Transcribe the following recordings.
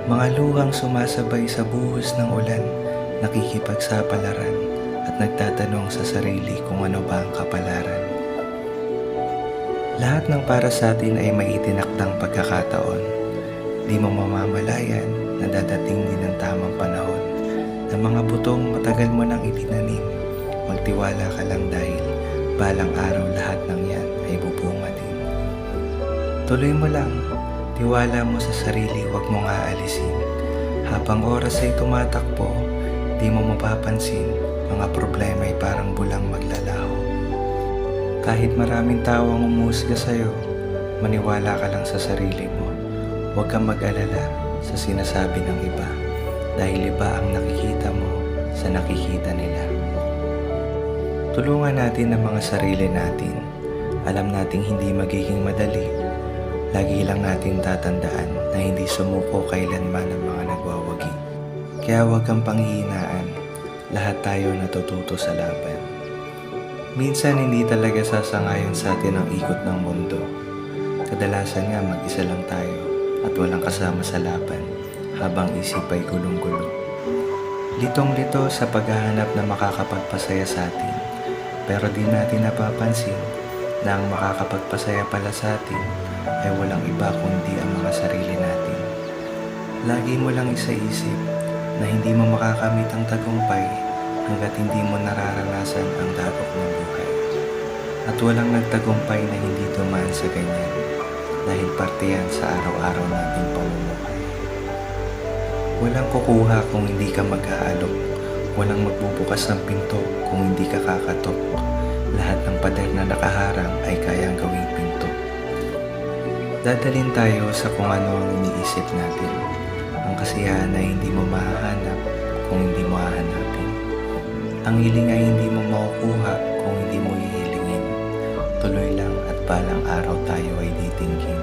Mga luhang sumasabay sa buhos ng ulan, nakikipagsapalaran at nagtatanong sa sarili kung ano ba ang kapalaran. Lahat ng para sa atin ay may itinakdang pagkakataon. Di mo mamamalayan na dadating din ang tamang panahon na mga butong matagal mo nang itinanim. Magtiwala ka lang dahil balang araw lahat ng yan ay bubunga din. Tuloy mo lang, tiwala mo sa sarili, huwag mong aalisin. Habang oras ay tumatakbo, di mo mapapansin, mga problema ay parang bulang maglalaho. Kahit maraming tao ang umuusga sa'yo, maniwala ka lang sa sarili mo. Huwag kang mag-alala sa sinasabi ng iba, dahil iba ang nakikita mo sa nakikita nila. Tulungan natin ang mga sarili natin. Alam nating hindi magiging madali. Lagi lang natin tatandaan na hindi sumuko kailanman ang mga nagwawagi. Kaya huwag kang panghihinaan. Lahat tayo natututo sa laban. Minsan hindi talaga sasangayon sa atin ang ikot ng mundo. Kadalasan nga mag-isa lang tayo at walang kasama sa laban habang isip ay gulong-gulo. Litong-lito sa paghahanap na makakapagpasaya sa atin, pero di natin napapansin na ang makakapagpasaya pala sa atin ay walang iba kundi ang mga sarili natin. Lagi mo lang isaisip na hindi mo makakamit ang tagumpay hanggat hindi mo nararanasan ang dagok ng buhay. At walang nagtagumpay na hindi dumaan sa ganyan dahil parte yan sa araw-araw nating pamumuhay. Walang kukuha kung hindi ka mag-aalok. Walang magbubukas ng pinto kung hindi ka kakatok. Lahat ng pader na nakaharang ay kayang gawing pinto. Dadalhin tayo sa kung ano ang iniisip natin. Ang kasiyahan ay hindi mo mahahanap kung hindi mo hahanapin. Ang hiling ay hindi mo makukuha kung hindi mo hihilingin. Tuloy lang at balang araw tayo ay titinggin.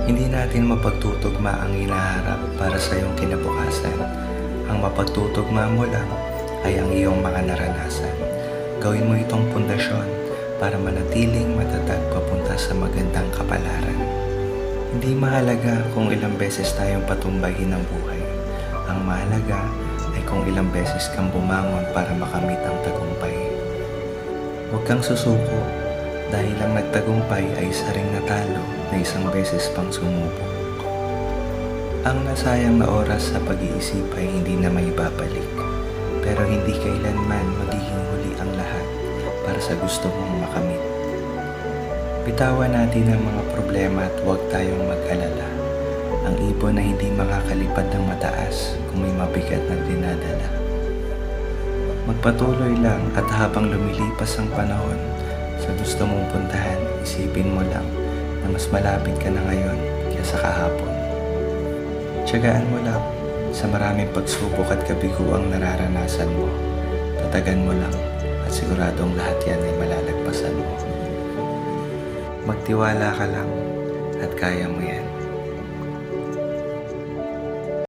Hindi natin mapagtutugma ang hinaharap para sa iyong kinabukasan. Ang mapagtutugma mo lang ay ang iyong mga naranasan. Gawin mo itong pundasyon para manatiling matatag papunta sa magandang kapalaran. Hindi mahalaga kung ilang beses tayong patumbahin ng buhay. Ang mahalaga ay kung ilang beses kang bumangon para makamit ang tagumpay. Huwag kang susuko dahil ang nagtagumpay ay isa ring natalo na isang beses pang sumubok. Ang nasayang na oras sa pag-iisip ay hindi na maibabalik, pero hindi kailanman magiging huli ang lahat para sa gusto mong makamit. Bitawan natin ang mga problema at huwag tayong mag-alala. Ang ibon na hindi makakalipad ng mataas kung may mabigat na dinadala. Magpatuloy lang at habang lumilipas ang panahon sa gusto mong puntahan, isipin mo lang na mas malapit ka na ngayon kaysa kahapon. Tiyagaan mo lang sa maraming pagsubok at kabiguang nararanasan mo. Tatagan mo lang at siguradong lahat yan ay malalagpasan mo. Magtiwala ka lang at kaya mo yan.